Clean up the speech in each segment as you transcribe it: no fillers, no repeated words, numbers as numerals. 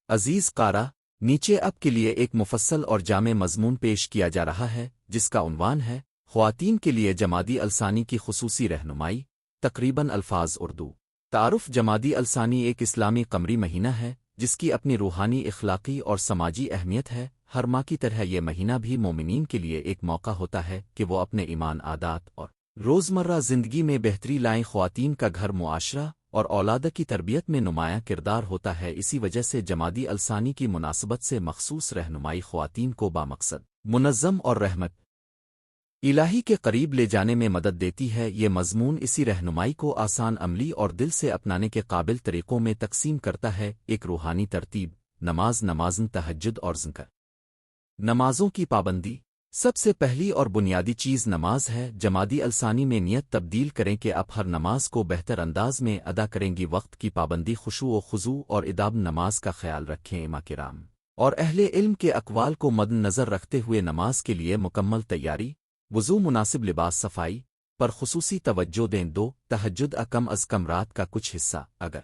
عزیز قارئ، نیچے اب کے لیے ایک مفصل اور جامع مضمون پیش کیا جا رہا ہے جس کا عنوان ہے خواتین کے لیے جمادی الثانی کی خصوصی رہنمائی، تقریباً الفاظ اردو۔ تعارف: جمادی الثانی ایک اسلامی قمری مہینہ ہے جس کی اپنی روحانی، اخلاقی اور سماجی اہمیت ہے۔ ہر ماہ کی طرح یہ مہینہ بھی مومنین کے لیے ایک موقع ہوتا ہے کہ وہ اپنے ایمان، عادات اور روزمرہ زندگی میں بہتری لائیں۔ خواتین کا گھر، معاشرہ اور اولاد کی تربیت میں نمایاں کردار ہوتا ہے، اسی وجہ سے جمادی الثانی کی مناسبت سے مخصوص رہنمائی خواتین کو بامقصد، منظم اور رحمت الہی کے قریب لے جانے میں مدد دیتی ہے۔ یہ مضمون اسی رہنمائی کو آسان، عملی اور دل سے اپنانے کے قابل طریقوں میں تقسیم کرتا ہے۔ ایک روحانی ترتیب: نمازن تہجد اور ذکر۔ نمازوں کی پابندی: سب سے پہلی اور بنیادی چیز نماز ہے۔ جمادی الثانی میں نیت تبدیل کریں کہ آپ ہر نماز کو بہتر انداز میں ادا کریں گی۔ وقت کی پابندی، خشوع و خضوع اور اداب نماز کا خیال رکھیں۔ امام کرام اور اہل علم کے اقوال کو مد نظر رکھتے ہوئے نماز کے لیے مکمل تیاری، وضو، مناسب لباس، صفائی پر خصوصی توجہ دیں۔ 2. تہجد: کم از کم رات کا کچھ حصہ۔ اگر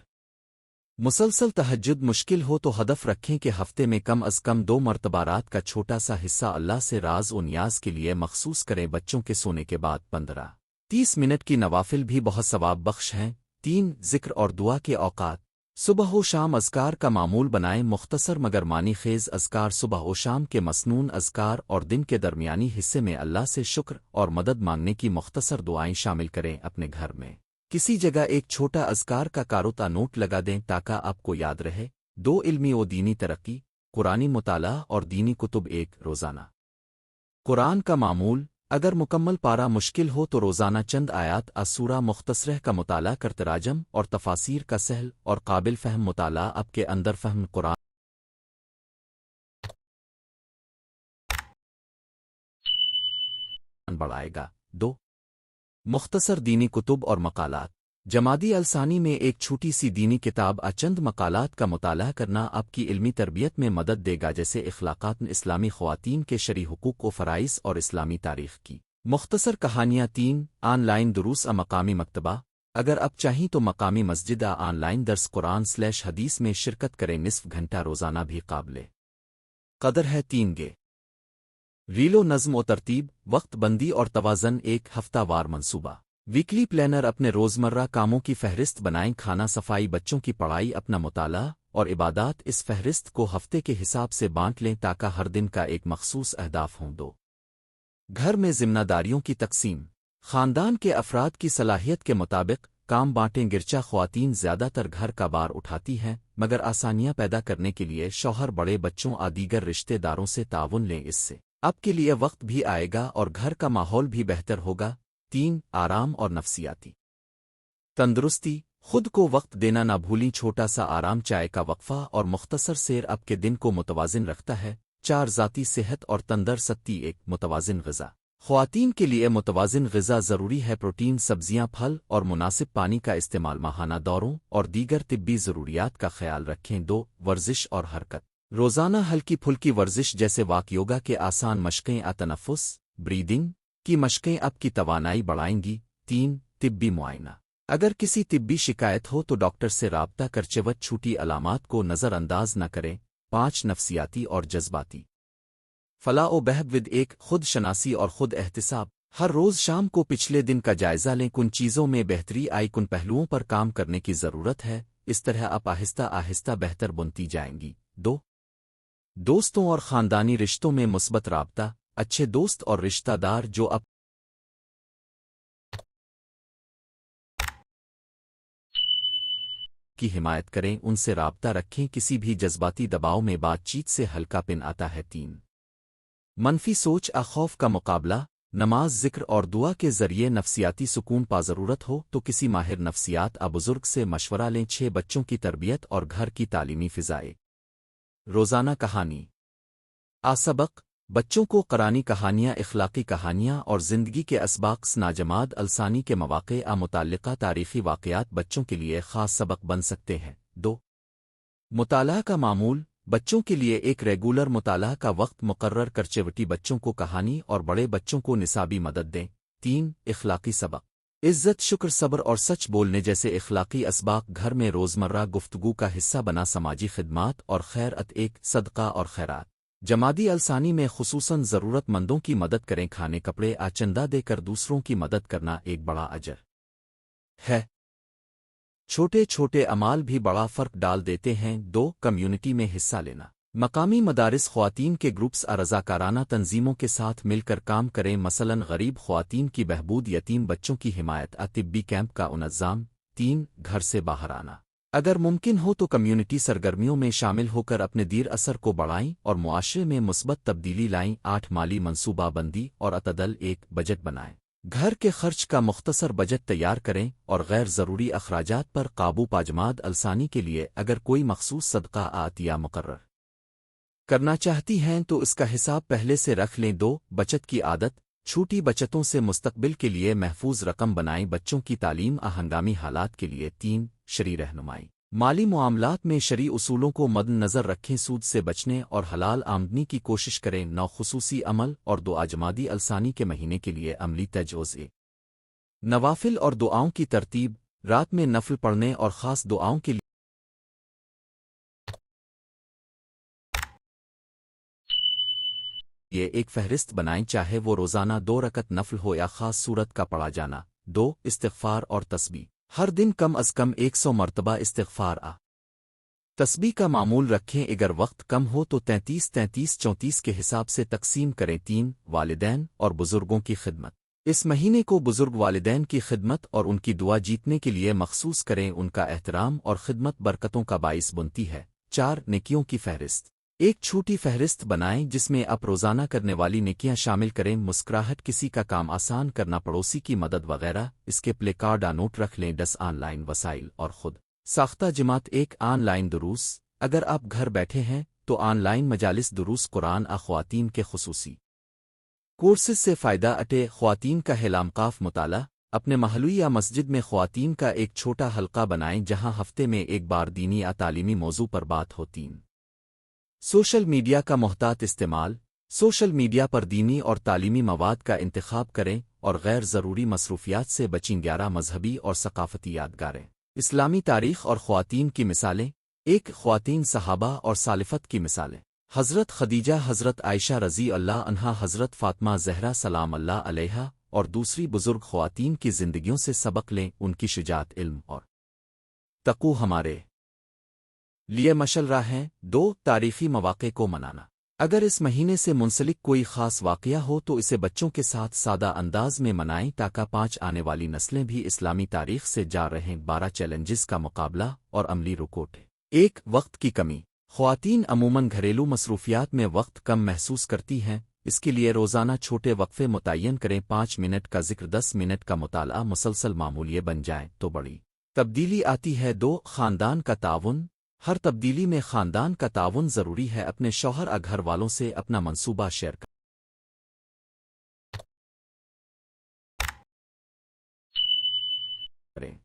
مسلسل تہجد مشکل ہو تو ہدف رکھیں کہ ہفتے میں کم از کم 2 مرتبہ رات کا چھوٹا سا حصہ اللہ سے راز و نیاز کے لیے مخصوص کریں۔ بچوں کے سونے کے بعد 15-30 منٹ کی نوافل بھی بہت ثواب بخش ہیں۔ 3. ذکر اور دعا کے اوقات: صبح و شام اذکار کا معمول بنائیں۔ مختصر مگر معنی خیز اذکار صبح و شام کے، مسنون اذکار اور دن کے درمیانی حصے میں اللہ سے شکر اور مدد مانگنے کی مختصر دعائیں شامل کریں۔ اپنے گھر میں کسی جگہ ایک چھوٹا اذکار کا کاروتا نوٹ لگا دیں تاکہ آپ کو یاد رہے۔ 2. علمی و دینی ترقی: قرآنی مطالعہ اور دینی کتب۔ 1. روزانہ قرآن کا معمول: اگر مکمل پارہ مشکل ہو تو روزانہ چند آیات سورہ مختصرہ کا مطالعہ کر تراجم اور تفاسیر کا سہل اور قابل فہم مطالعہ آپ کے اندر فہم قرآن بڑھائے گا۔ 2. مختصر دینی کتب اور مقالات: جمادی الثانی میں ایک چھوٹی سی دینی کتاب چند مقالات کا مطالعہ کرنا آپ کی علمی تربیت میں مدد دے گا، جیسے اخلاقات، اسلامی خواتین کے شرعی حقوق و فرائض اور اسلامی تاریخ کی مختصر کہانیاں۔ 3. آن لائن دروس مقامی مکتبہ: اگر آپ چاہیں تو مقامی مسجد آن لائن درس قرآن/حدیث میں شرکت کریں۔ نصف گھنٹہ روزانہ بھی قابل قدر ہے۔ 3. ریلو نظم و ترتیب، وقت بندی اور توازن۔ 1 ہفتہ وار منصوبہ: ویکلی پلانر۔ اپنے روزمرہ کاموں کی فہرست بنائیں۔ کھانا، صفائی، بچوں کی پڑھائی، اپنا مطالعہ اور عبادات۔ اس فہرست کو ہفتے کے حساب سے بانٹ لیں تاکہ ہر دن کا ایک مخصوص اہداف ہوں۔ 2. گھر میں ذمہ داریوں کی تقسیم: خاندان کے افراد کی صلاحیت کے مطابق کام بانٹیں۔ گرچہ خواتین زیادہ تر گھر کا بار اٹھاتی ہیں، مگر آسانیاں پیدا کرنے کے لیے شوہر، بڑے بچوں اور دیگر رشتہ داروں سے تعاون لیں۔ اس سے آپ کے لیے وقت بھی آئے گا اور گھر کا ماحول بھی بہتر ہوگا۔ 3. آرام اور نفسیاتی تندرستی: خود کو وقت دینا نہ بھولیں۔ چھوٹا سا آرام، چائے کا وقفہ اور مختصر سیر آپ کے دن کو متوازن رکھتا ہے۔ 4. ذاتی صحت اور تندرستی: 1. متوازن غذا: خواتین کے لیے متوازن غذا ضروری ہے۔ پروٹین، سبزیاں، پھل اور مناسب پانی کا استعمال۔ ماہانہ دوروں اور دیگر طبی ضروریات کا خیال رکھیں۔ 2. ورزش اور حرکت: روزانہ ہلکی پھلکی ورزش جیسے واک، یوگا کے آسان مشقیں، تنفس، بریدنگ کی مشقیں آپ کی توانائی بڑھائیں گی۔ 3. طبی معائنہ: اگر کسی طبی شکایت ہو تو ڈاکٹر سے رابطہ کر چوٹ چھوٹی علامات کو نظر انداز نہ کریں۔ 5. نفسیاتی اور جذباتی فلاح و بہبود: 1. خود شناسی اور خود احتساب: ہر روز شام کو پچھلے دن کا جائزہ لیں۔ کن چیزوں میں بہتری آئی، کن پہلوؤں پر کام کرنے کی ضرورت ہے۔ اس طرح آپ آہستہ آہستہ بہتر بنتی جائیں گی۔ 2. دوستوں اور خاندانی رشتوں میں مثبت رابطہ: اچھے دوست اور رشتہ دار جو آپ کی حمایت کریں ان سے رابطہ رکھیں۔ کسی بھی جذباتی دباؤ میں بات چیت سے ہلکا پن آتا ہے۔ 3. منفی سوچ خوف کا مقابلہ: نماز، ذکر اور دعا کے ذریعے نفسیاتی سکون پا۔ ضرورت ہو تو کسی ماہر نفسیات بزرگ سے مشورہ لیں۔ 6. بچوں کی تربیت اور گھر کی تعلیمی فضائیں: روزانہ کہانی، سبق، بچوں کو قرآنی کہانیاں، اخلاقی کہانیاں اور زندگی کے اسباق ناجماد الثانی کے مواقع متعلقہ تاریخی واقعات بچوں کے لیے خاص سبق بن سکتے ہیں۔ 2 مطالعہ کا معمول، بچوں کے لیے ایک ریگولر مطالعہ کا وقت مقرر کر چھوٹی بچوں کو کہانی اور بڑے بچوں کو نصابی مدد دیں۔ 3 اخلاقی سبق، عزت، شکر، صبر اور سچ بولنے جیسے اخلاقی اسباق گھر میں روزمرہ گفتگو کا حصہ بنا۔ سماجی خدمات اور خیرات، ایک صدقہ اور خیرات جمادی الثانی میں خصوصاً ضرورت مندوں کی مدد کریں۔ کھانے، کپڑے چندہ دے کر دوسروں کی مدد کرنا ایک بڑا اجر ہے۔ چھوٹے چھوٹے اعمال بھی بڑا فرق ڈال دیتے ہیں۔ 2 کمیونٹی میں حصہ لینا، مقامی مدارس، خواتین کے گروپس رضاکارانہ تنظیموں کے ساتھ مل کر کام کریں، مثلاً غریب خواتین کی بہبود، یتیم بچوں کی حمایت، طبی کیمپ کا انظام۔ 3 گھر سے باہر آنا، اگر ممکن ہو تو کمیونٹی سرگرمیوں میں شامل ہو کر اپنے دیر اثر کو بڑھائیں اور معاشرے میں مثبت تبدیلی لائیں۔ 8 مالی منصوبہ بندی اور اعتدال، ایک بجٹ بنائیں، گھر کے خرچ کا مختصر بجٹ تیار کریں اور غیر ضروری اخراجات پر قابو پا۔ جماد الثانی کے لیے اگر کوئی مخصوص صدقہ عطیہ مقرر کرنا چاہتی ہیں تو اس کا حساب پہلے سے رکھ لیں۔ 2 بچت کی عادت، چھوٹی بچتوں سے مستقبل کے لیے محفوظ رقم بنائیں، بچوں کی تعلیم، ہنگامی حالات کے لیے۔ 3 شرعی رہنمائی، مالی معاملات میں شرعی اصولوں کو مد نظر رکھیں، سود سے بچنے اور حلال آمدنی کی کوشش کریں۔ 9 خصوصی عمل اور دعا، جمادی الثانی کے مہینے کے لیے عملی تجویز، نوافل اور دعاؤں کی ترتیب، رات میں نفل پڑھنے اور خاص دعاؤں کے لیے یہ ایک فہرست بنائیں، چاہے وہ روزانہ 2 رکعت نفل ہو یا خاص صورت کا پڑھا جانا۔ 2 استغفار اور تسبیح، ہر دن کم از کم 100 مرتبہ استغفار تسبیح کا معمول رکھیں، اگر وقت کم ہو تو 33-33-34 کے حساب سے تقسیم کریں۔ 3 والدین اور بزرگوں کی خدمت، اس مہینے کو بزرگ والدین کی خدمت اور ان کی دعا جیتنے کے لیے مخصوص کریں، ان کا احترام اور خدمت برکتوں کا باعث بنتی ہے۔ 4 نیکیوں کی فہرست، ایک چھوٹی فہرست بنائیں جس میں آپ روزانہ کرنے والی نیکیاں شامل کریں، مسکراہٹ، کسی کا کام آسان کرنا، پڑوسی کی مدد وغیرہ۔ اس کے پلے کارڈ نوٹ رکھ لیں۔ 10 آن لائن وسائل اور خود ساختہ جماعت، ایک آن لائن دروس، اگر آپ گھر بیٹھے ہیں تو آن لائن مجالس، دروس قرآن، خواتین کے خصوصی کورسز سے فائدہ اٹھے۔ خواتین کا ہلامقاف مطالعہ، اپنے محلے یا مسجد میں خواتین کا ایک چھوٹا حلقہ بنائیں جہاں ہفتے میں ایک بار دینی یا تعلیمی موضوع پر بات ہوتی۔ سوشل میڈیا کا محتاط استعمال، سوشل میڈیا پر دینی اور تعلیمی مواد کا انتخاب کریں اور غیر ضروری مصروفیات سے بچیں۔ 11 مذہبی اور ثقافتی یادگاریں، اسلامی تاریخ اور خواتین کی مثالیں، ایک خواتین صحابہ اور سالفت کی مثالیں، حضرت خدیجہ، حضرت عائشہ رضی اللہ عنہا، حضرت فاطمہ زہرا سلام اللہ علیہا اور دوسری بزرگ خواتین کی زندگیوں سے سبق لیں، ان کی شجاعت، علم اور تقوی ہمارے لیے مشل راہ ہیں۔ 2 تاریخی مواقع کو منانا، اگر اس مہینے سے منسلک کوئی خاص واقعہ ہو تو اسے بچوں کے ساتھ سادہ انداز میں منائیں تاکہ 5 آنے والی نسلیں بھی اسلامی تاریخ سے جا رہیں۔ 12 چیلنجز کا مقابلہ اور عملی رکوٹ، 1 وقت کی کمی، خواتین عموماً گھریلو مصروفیات میں وقت کم محسوس کرتی ہیں، اس کے لیے روزانہ چھوٹے وقفے متعین کریں، 5 منٹ کا ذکر، 10 منٹ کا مطالعہ مسلسل معمول یہ بن جائیں تو بڑی تبدیلی آتی ہے۔ 2 خاندان کا تعاون، ہر تبدیلی میں خاندان کا تعاون ضروری ہے، اپنے شوہر گھر والوں سے اپنا منصوبہ شیئر کریں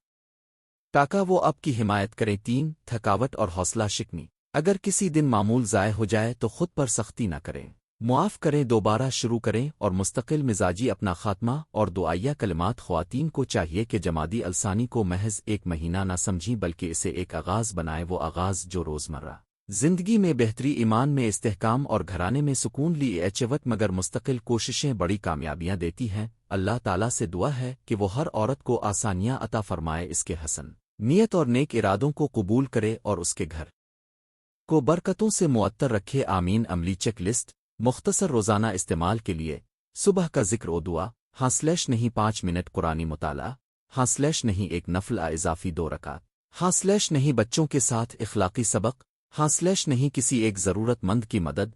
تاکہ وہ آپ کی حمایت کریں۔ 3 تھکاوٹ اور حوصلہ شکنی، اگر کسی دن معمول ضائع ہو جائے تو خود پر سختی نہ کریں، معاف کریں، دوبارہ شروع کریں اور مستقل مزاجی اپنا خاتمہ اور دعائیہ کلمات۔ خواتین کو چاہیے کہ جمادی الثانی کو محض ایک مہینہ نہ سمجھیں بلکہ اسے ایک آغاز بنائیں، وہ آغاز جو روزمرہ زندگی میں بہتری، ایمان میں استحکام اور گھرانے میں سکون لیے اچوت، مگر مستقل کوششیں بڑی کامیابیاں دیتی ہیں۔ اللہ تعالیٰ سے دعا ہے کہ وہ ہر عورت کو آسانیاں عطا فرمائے، اس کے حسن نیت اور نیک ارادوں کو قبول کرے اور اس کے گھر کو برکتوں سے معطر رکھے، آمین۔ عملی چیک لسٹ، مختصر روزانہ استعمال کے لیے، صبح کا ذکر و دعا، نہیں 5 منٹ قرآنی مطالعہ، نہیں ایک نفل اضافی 2 رکعت، نہیں بچوں کے ساتھ اخلاقی سبق، نہیں کسی ایک ضرورت مند کی مدد،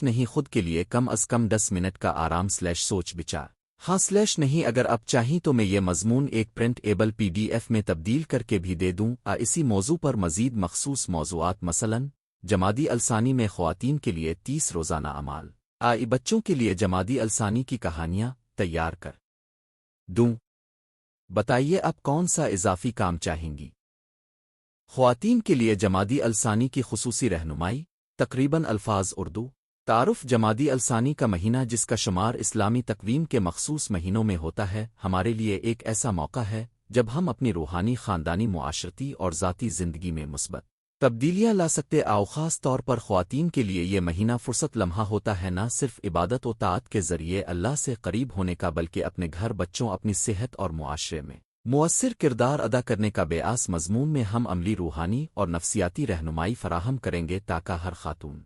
نہیں خود کے لیے کم از کم 10 منٹ کا آرام، سوچ بچار، نہیں اگر آپ چاہیں تو میں یہ مضمون ایک پرنٹ ایبل PDF میں تبدیل کر کے بھی دے دوں۔ اسی موضوع پر مزید مخصوص موضوعات، مثلاً جمادی الثانی میں خواتین کے لیے 30 روزانہ اعمال، آئی بچوں کے لیے جمادی الثانی کی کہانیاں تیار کر دوں۔ بتائیے آپ کون سا اضافی کام چاہیں گی؟ خواتین کے لیے جمادی الثانی کی خصوصی رہنمائی۔ تقریباً الفاظ اردو۔ تعارف جمادی الثانی کا مہینہ جس کا شمار اسلامی تقویم کے مخصوص مہینوں میں ہوتا ہے ہمارے لیے ایک ایسا موقع ہے جب ہم اپنی روحانی خاندانی معاشرتی اور ذاتی زندگی میں مثبت تبدیلیاں لا سکتے آؤ خاص طور پر خواتین کے لیے یہ مہینہ فرصت لمحہ ہوتا ہے نہ صرف عبادت و طاعت کے ذریعے اللہ سے قریب ہونے کا بلکہ اپنے گھر بچوں اپنی صحت اور معاشرے میں مؤثر کردار ادا کرنے کا بیاس مضمون میں ہم عملی روحانی اور نفسیاتی رہنمائی فراہم کریں گے تاکہ ہر خاتون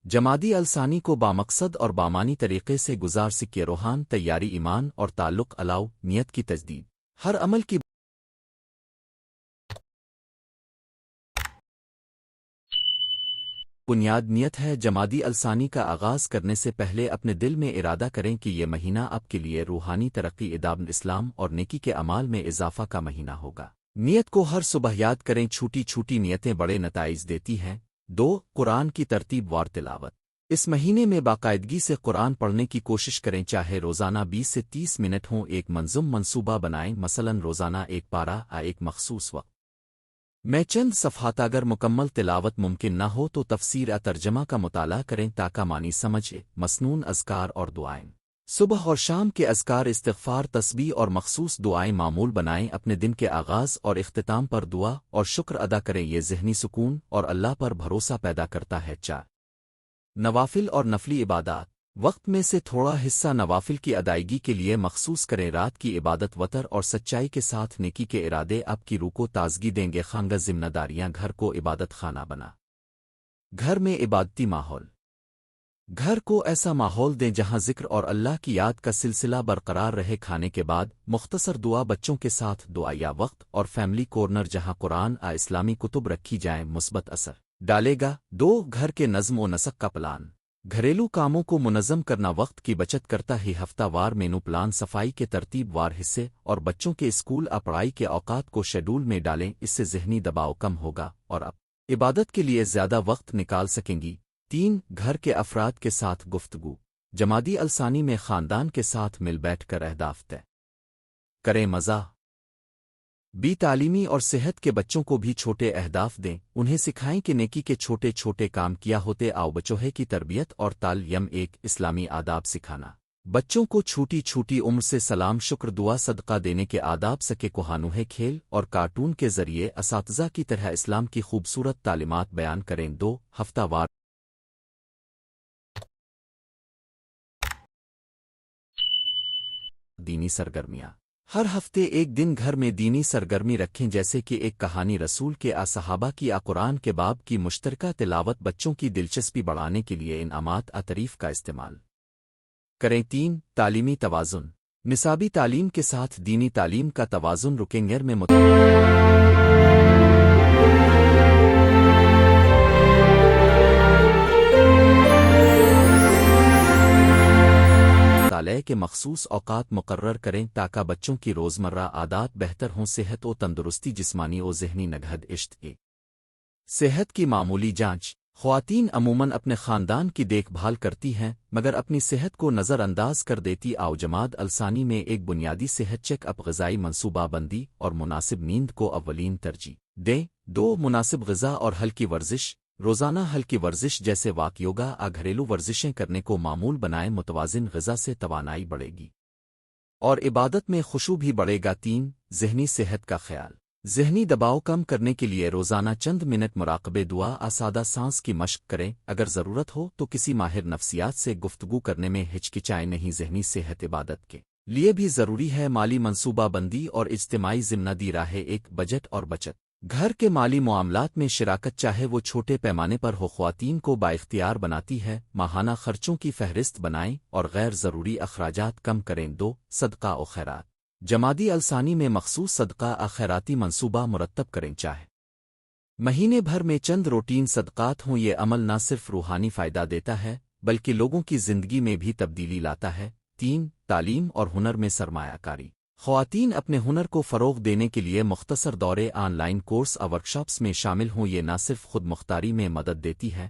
جمادی الثانی کو بامقصد اور بامانی طریقے سے گزار سکے۔ روحان تیاری ایمان اور تعلق الاؤ نیت کی تجدید ہر عمل کی بنیاد نیت ہے۔ جمادی الثانی کا آغاز کرنے سے پہلے اپنے دل میں ارادہ کریں کہ یہ مہینہ آپ کے لیے روحانی ترقی اداب اسلام اور نیکی کے اعمال میں اضافہ کا مہینہ ہوگا۔ نیت کو ہر صبح یاد کریں، چھوٹی چھوٹی نیتیں بڑے نتائج دیتی ہیں۔ 2 قرآن کی ترتیب وار تلاوت۔ اس مہینے میں باقاعدگی سے قرآن پڑھنے کی کوشش کریں، چاہے روزانہ 20 سے 30 منٹ ہوں۔ ایک منظم منصوبہ بنائیں، مثلاً روزانہ ایک پارہ ایک مخصوص وقت میں چند صفحات۔ اگر مکمل تلاوت ممکن نہ ہو تو تفسیر ترجمہ کا مطالعہ کریں تاکہ معنی سمجھے۔ مسنون اذکار اور دعائیں۔ صبح اور شام کے اذکار استغفار تسبیح اور مخصوص دعائیں معمول بنائیں۔ اپنے دن کے آغاز اور اختتام پر دعا اور شکر ادا کریں، یہ ذہنی سکون اور اللہ پر بھروسہ پیدا کرتا ہے۔ 4 نوافل اور نفلی عبادات۔ وقت میں سے تھوڑا حصہ نوافل کی ادائیگی کے لیے مخصوص کریں۔ رات کی عبادت وتر اور سچائی کے ساتھ نیکی کے ارادے آپ کی روح کو تازگی دیں گے۔ خانگہ ذمہ داریاں۔ گھر کو عبادت خانہ بنا۔ گھر میں عبادتی ماحول۔ گھر کو ایسا ماحول دیں جہاں ذکر اور اللہ کی یاد کا سلسلہ برقرار رہے۔ کھانے کے بعد مختصر دعا، بچوں کے ساتھ دعا یا وقت اور فیملی کورنر جہاں قرآن اسلامی کتب رکھی جائیں مثبت اثر ڈالے گا۔ 2 گھر کے نظم و نسق کا پلان۔ گھریلو کاموں کو منظم کرنا وقت کی بچت کرتا ہی ہفتہ وار مینو پلان، صفائی کے ترتیب وار حصے اور بچوں کے اسکول پڑھائی کے اوقات کو شیڈول میں ڈالیں، اس سے ذہنی دباؤ کم ہوگا اور آپ عبادت کے لیے زیادہ وقت نکال سکیں گی۔ 3 گھر کے افراد کے ساتھ گفتگو۔ جمادی الثانی میں خاندان کے ساتھ مل بیٹھ کر اہداف طے کریں، مزہ بھی تعلیمی اور صحت کے بچوں کو بھی چھوٹے اہداف دیں، انہیں سکھائیں کہ نیکی کے چھوٹے چھوٹے کام کیا ہوتے آؤ بچوہے کی تربیت اور تعلیم۔ 1 اسلامی آداب سکھانا۔ بچوں کو چھوٹی چھوٹی عمر سے سلام، شکر، دعا، صدقہ دینے کے آداب سکے کوہانوہے کھیل اور کارٹون کے ذریعے اساتذہ کی طرح اسلام کی خوبصورت تعلیمات بیان کریں۔ 2 ہفتہ وار دینی سرگرمیاں۔ ہر ہفتے ایک دن گھر میں دینی سرگرمی رکھیں، جیسے کہ ایک کہانی رسول کے صحابہ کی قرآن کے باب کی مشترکہ تلاوت۔ بچوں کی دلچسپی بڑھانے کے لیے انعامات تعریف کا استعمال کریں۔ 3 تعلیمی توازن۔ نصابی تعلیم کے ساتھ دینی تعلیم کا توازن رکیں۔ گھر میں مطالعے کے مخصوص اوقات مقرر کریں تاکہ بچوں کی روزمرہ عادات بہتر ہوں۔ صحت و تندرستی، جسمانی و ذہنی نگہد عشق صحت کی معمولی جانچ۔ خواتین عموماً اپنے خاندان کی دیکھ بھال کرتی ہیں مگر اپنی صحت کو نظر انداز کر دیتی۔ آؤ جماد الثانی میں ایک بنیادی صحت چیک اپ، غذائی منصوبہ بندی اور مناسب نیند کو اولین ترجیح دیں۔ 2 مناسب غذا اور ہلکی ورزش۔ روزانہ ہلکی ورزش جیسے واک، یوگا گھریلو ورزشیں کرنے کو معمول بنائیں۔ متوازن غذا سے توانائی بڑھے گی اور عبادت میں خشوع بھی بڑھے گا۔ 3 ذہنی صحت کا خیال۔ ذہنی دباؤ کم کرنے کے لیے روزانہ چند منٹ مراقبے، دعا، سادہ سانس کی مشق کریں۔ اگر ضرورت ہو تو کسی ماہر نفسیات سے گفتگو کرنے میں ہچکچائیں نہیں۔ ذہنی صحت عبادت کے لیے بھی ضروری ہے۔ مالی منصوبہ بندی اور اجتماعی ذمہ داری راہ۔ 1 بجٹ اور بچت۔ گھر کے مالی معاملات میں شراکت، چاہے وہ چھوٹے پیمانے پر ہو، خواتین کو بااختیار بناتی ہے۔ ماہانہ خرچوں کی فہرست بنائیں اور غیر ضروری اخراجات کم کریں۔ 2 صدقہ و خیرات۔ جمادی الثانی میں مخصوص صدقہ خیراتی منصوبہ مرتب کریں، چاہے مہینے بھر میں چند روٹین صدقات ہوں۔ یہ عمل نہ صرف روحانی فائدہ دیتا ہے بلکہ لوگوں کی زندگی میں بھی تبدیلی لاتا ہے۔ 3 تعلیم اور ہنر میں سرمایہ کاری۔ خواتین اپنے ہنر کو فروغ دینے کے لیے مختصر دورے، آن لائن کورس اور ورکشاپس میں شامل ہوں۔ یہ نہ صرف خود مختاری میں مدد دیتی ہے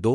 2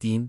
3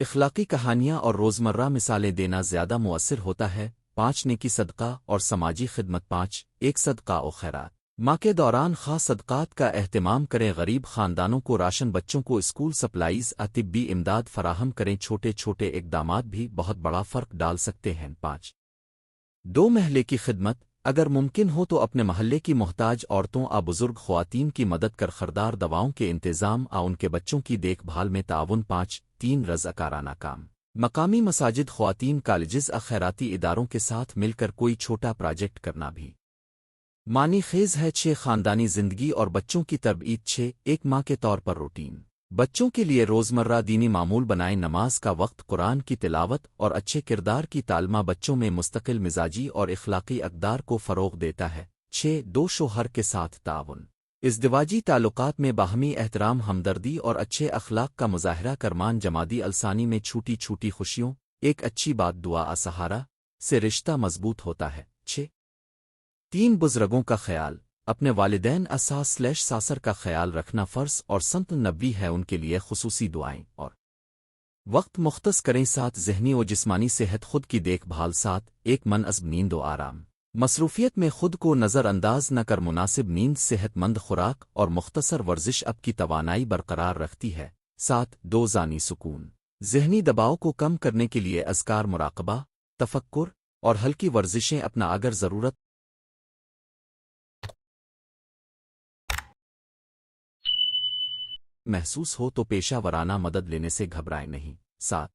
اخلاقی کہانیاں اور روزمرہ مثالیں دینا زیادہ مؤثر ہوتا ہے۔ 5 نیکی صدقہ اور سماجی خدمت۔ 5 ایک صدقہ و خیرات۔ ماہ کے دوران خاص صدقات کا اہتمام کریں، غریب خاندانوں کو راشن، بچوں کو اسکول سپلائز، طبی امداد فراہم کریں۔ چھوٹے چھوٹے اقدامات بھی بہت بڑا فرق ڈال سکتے ہیں۔ 5 2 محلے کی خدمت۔ اگر ممکن ہو تو اپنے محلے کی محتاج عورتوں بزرگ خواتین کی مدد کر، خردار دواؤں کے انتظام ان کے بچوں کی دیکھ بھال میں تعاون۔ 5 3 رضاکارانہ کام۔ مقامی مساجد، خواتین کالجز، خیراتی اداروں کے ساتھ مل کر کوئی چھوٹا پروجیکٹ کرنا بھی معنی خیز ہے۔ 6 خاندانی زندگی اور بچوں کی تربیت۔ 6 ایک ماں کے طور پر روٹین۔ بچوں کے لیے روزمرہ دینی معمول بنائیں، نماز کا وقت، قرآن کی تلاوت اور اچھے کردار کی تعلیمہ بچوں میں مستقل مزاجی اور اخلاقی اقدار کو فروغ دیتا ہے۔ 6 2 شوہر کے ساتھ تعاون۔ ازدواجی تعلقات میں باہمی احترام، ہمدردی اور اچھے اخلاق کا مظاہرہ کرمان جمادی الثانی میں چھوٹی چھوٹی خوشیوں، ایک اچھی بات، دعا سہارا سے رشتہ مضبوط ہوتا ہے۔ 6 3 بزرگوں کا خیال۔ اپنے والدین ساسر کا خیال رکھنا فرض اور سنت نبوی ہے، ان کے لیے خصوصی دعائیں اور وقت مختص کریں۔ 7 ذہنی و جسمانی صحت، خود کی دیکھ بھال۔ 7 ایک مناسب نیند و آرام۔ مصروفیت میں خود کو نظر انداز نہ کر، مناسب نیند، صحت مند خوراک اور مختصر ورزش آپ کی توانائی برقرار رکھتی ہے۔ 7 2 ذہنی سکون۔ ذہنی دباؤ کو کم کرنے کے لیے اذکار، مراقبہ، تفکر اور ہلکی ورزشیں اپنا، اگر ضرورت محسوس ہو تو پیشہ ورانہ مدد لینے سے گھبرائیں نہیں۔ 7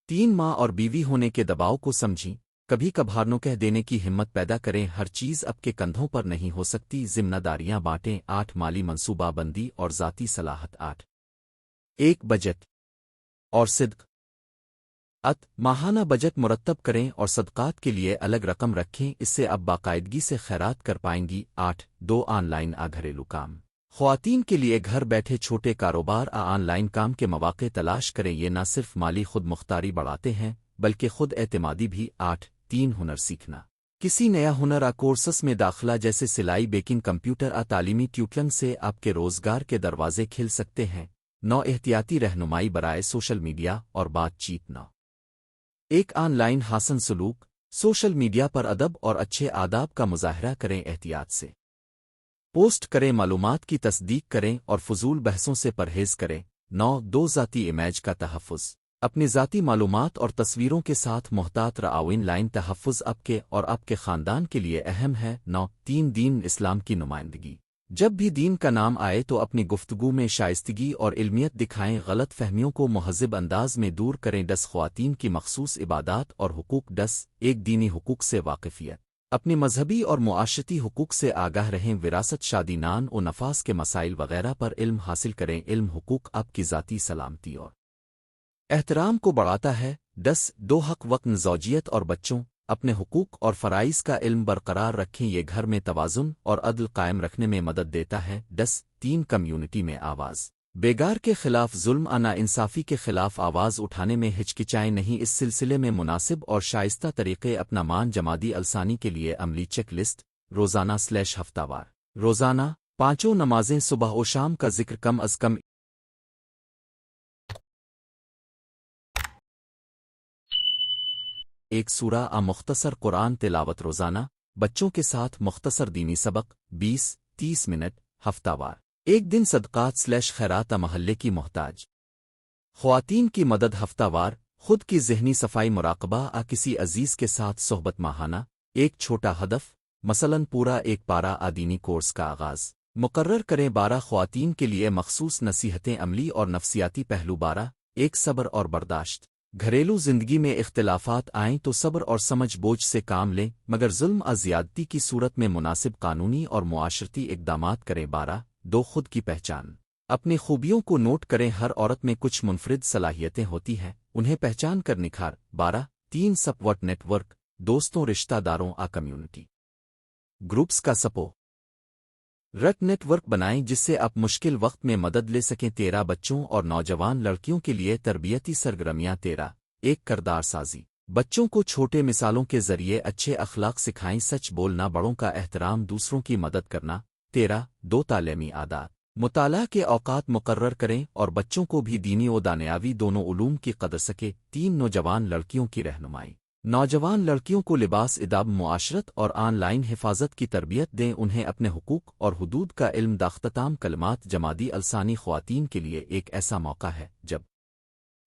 3 ماں اور بیوی ہونے کے دباؤ کو سمجھیں، کبھی کبھار کہہ دینے کی ہمت پیدا کریں، ہر چیز آپ کے کندھوں پر نہیں ہو سکتی، ذمہ داریاں بانٹیں۔ 8 مالی منصوبہ بندی اور ذاتی صلاحت۔ 8 ایک بجٹ اور صدق۔ ماہانہ بجٹ مرتب کریں اور صدقات کے لیے الگ رقم رکھیں، اس سے اب باقاعدگی سے خیرات کر پائیں گی۔ 8 2 آن لائن گھریلو کام۔ خواتین کے لیے گھر بیٹھے چھوٹے کاروبار آن لائن کام کے مواقع تلاش کریں، یہ نہ صرف مالی خود مختاری بڑھاتے ہیں بلکہ خود اعتمادی بھی۔ 8 3 ہنر سیکھنا۔ کسی نیا ہنر کورسس میں داخلہ، جیسے سلائی، بیکنگ، کمپیوٹر تعلیمی ٹیوٹرنگ سے آپ کے روزگار کے دروازے کھل سکتے ہیں۔ 9 احتیاطی رہنمائی برائے سوشل میڈیا اور بات چیت۔ 9 ایک آن لائن حسن سلوک۔ سوشل میڈیا پر ادب اور اچھے آداب کا مظاہرہ کریں، احتیاط سے پوسٹ کریں، معلومات کی تصدیق کریں اور فضول بحثوں سے پرہیز کریں۔ 9 2 ذاتی امیج کا تحفظ۔ اپنی ذاتی معلومات اور تصویروں کے ساتھ محتاط رعاون لائن تحفظ آپ کے اور آپ کے خاندان کے لیے اہم ہے۔ 9 3 دین اسلام کی نمائندگی۔ جب بھی دین کا نام آئے تو اپنی گفتگو میں شائستگی اور علمیت دکھائیں، غلط فہمیوں کو مہذب انداز میں دور کریں۔ 10 خواتین کی مخصوص عبادات اور حقوق۔ 10 ایک دینی حقوق سے واقفیت۔ اپنی مذہبی اور معاشرتی حقوق سے آگاہ رہیں، وراثت، شادی، نان و نفاس کے مسائل وغیرہ پر علم حاصل کریں۔ علم حقوق آپ کی ذاتی سلامتی اور احترام کو بڑھاتا ہے۔ 10 2 حق وقت، زوجیت اور بچوں۔ اپنے حقوق اور فرائض کا علم برقرار رکھیں، یہ گھر میں توازن اور عدل قائم رکھنے میں مدد دیتا ہے۔ 10 3 کمیونٹی میں آواز۔ بیگار کے خلاف ظلم، نا انصافی کے خلاف آواز اٹھانے میں ہچکچائیں نہیں، اس سلسلے میں مناسب اور شائستہ طریقے اپنا مان جمادی الثانی کے لیے عملی چیک لسٹ۔ روزانہ / ہفتہ وار۔ روزانہ 5 نمازیں، صبح و شام کا ذکر کم از کم ایک سورہ مختصر قرآن تلاوت روزانہ، بچوں کے ساتھ مختصر دینی سبق 20-30 منٹ۔ ہفتہ وار ایک دن صدقات / خیرات محلے کی محتاج خواتین کی مدد۔ ہفتہ وار خود کی ذہنی صفائی، مراقبہ کسی عزیز کے ساتھ صحبت۔ ماہانہ ایک چھوٹا ہدف، مثلاً پورا ایک پارا دینی کورس کا آغاز مقرر کریں۔ 12 خواتین کے لیے مخصوص نصیحتیں، عملی اور نفسیاتی پہلو۔ 12 ایک صبر اور برداشت۔ گھریلو زندگی میں اختلافات آئیں تو صبر اور سمجھ بوجھ سے کام لیں، مگر ظلم زیادتی کی صورت میں مناسب قانونی اور معاشرتی اقدامات کریں۔ 12 2 خود کی پہچان۔ اپنی خوبیوں کو نوٹ کریں، ہر عورت میں کچھ منفرد صلاحیتیں ہوتی ہیں، انہیں پہچان کر نکھار۔ 12 3 سپورٹ نیٹ ورک۔ دوستوں، رشتہ داروں کمیونٹی گروپس کا رٹ نیٹ ورک بنائیں جس سے آپ مشکل وقت میں مدد لے سکیں۔ 13 بچوں اور نوجوان لڑکیوں کے لیے تربیتی سرگرمیاں۔ 13 ایک کردار سازی۔ بچوں کو چھوٹے مثالوں کے ذریعے اچھے اخلاق سکھائیں، سچ بولنا، بڑوں کا احترام، دوسروں کی مدد کرنا۔ 13 2 تعلیمی عادات۔ مطالعہ کے اوقات مقرر کریں اور بچوں کو بھی دینی و دانیاوی دونوں علوم کی قدر سکے 3 نوجوان لڑکیوں کی رہنمائی نوجوان لڑکیوں کو لباس اداب معاشرت اور آن لائن حفاظت کی تربیت دیں انہیں اپنے حقوق اور حدود کا علم داختتام کلمات جمادی السانی خواتین کے لیے ایک ایسا موقع ہے جب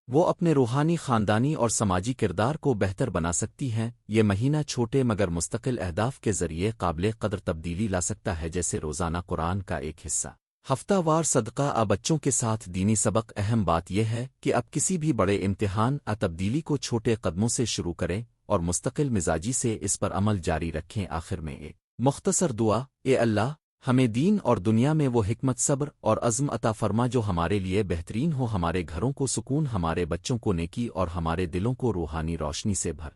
وہ اپنے روحانی خاندانی اور سماجی کردار کو بہتر بنا سکتی ہیں یہ مہینہ چھوٹے مگر مستقل اہداف کے ذریعے قابل قدر تبدیلی لا سکتا ہے جیسے روزانہ قرآن کا ایک حصہ ہفتہ وار صدقہ بچوں کے ساتھ دینی سبق اہم بات یہ ہے کہ اب کسی بھی بڑے امتحان تبدیلی کو چھوٹے قدموں سے شروع کریں اور مستقل مزاجی سے اس پر عمل جاری رکھیں آخر میں ایک مختصر دعا اے اللہ ہمیں دین اور دنیا میں وہ حکمت صبر اور عزم عطا فرما جو ہمارے لیے بہترین ہو ہمارے گھروں کو سکون ہمارے بچوں کو نیکی اور ہمارے دلوں کو روحانی روشنی سے بھر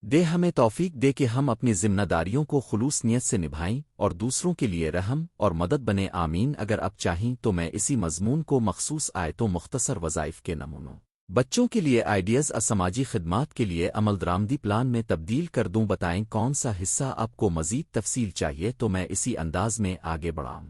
دے ہمیں توفیق دے کہ ہم اپنی ذمہ داریوں کو خلوص نیت سے نبھائیں اور دوسروں کے لیے رحم اور مدد بنے آمین اگر اب چاہیں تو میں اسی مضمون کو مخصوص آیتوں مختصر وظائف کے نمونوں بچوں کے لیے آئیڈیاز سماجی خدمات کے لیے عمل درآمدی پلان میں تبدیل کر دوں بتائیں کون سا حصہ آپ کو مزید تفصیل چاہیے تو میں اسی انداز میں آگے بڑھاؤں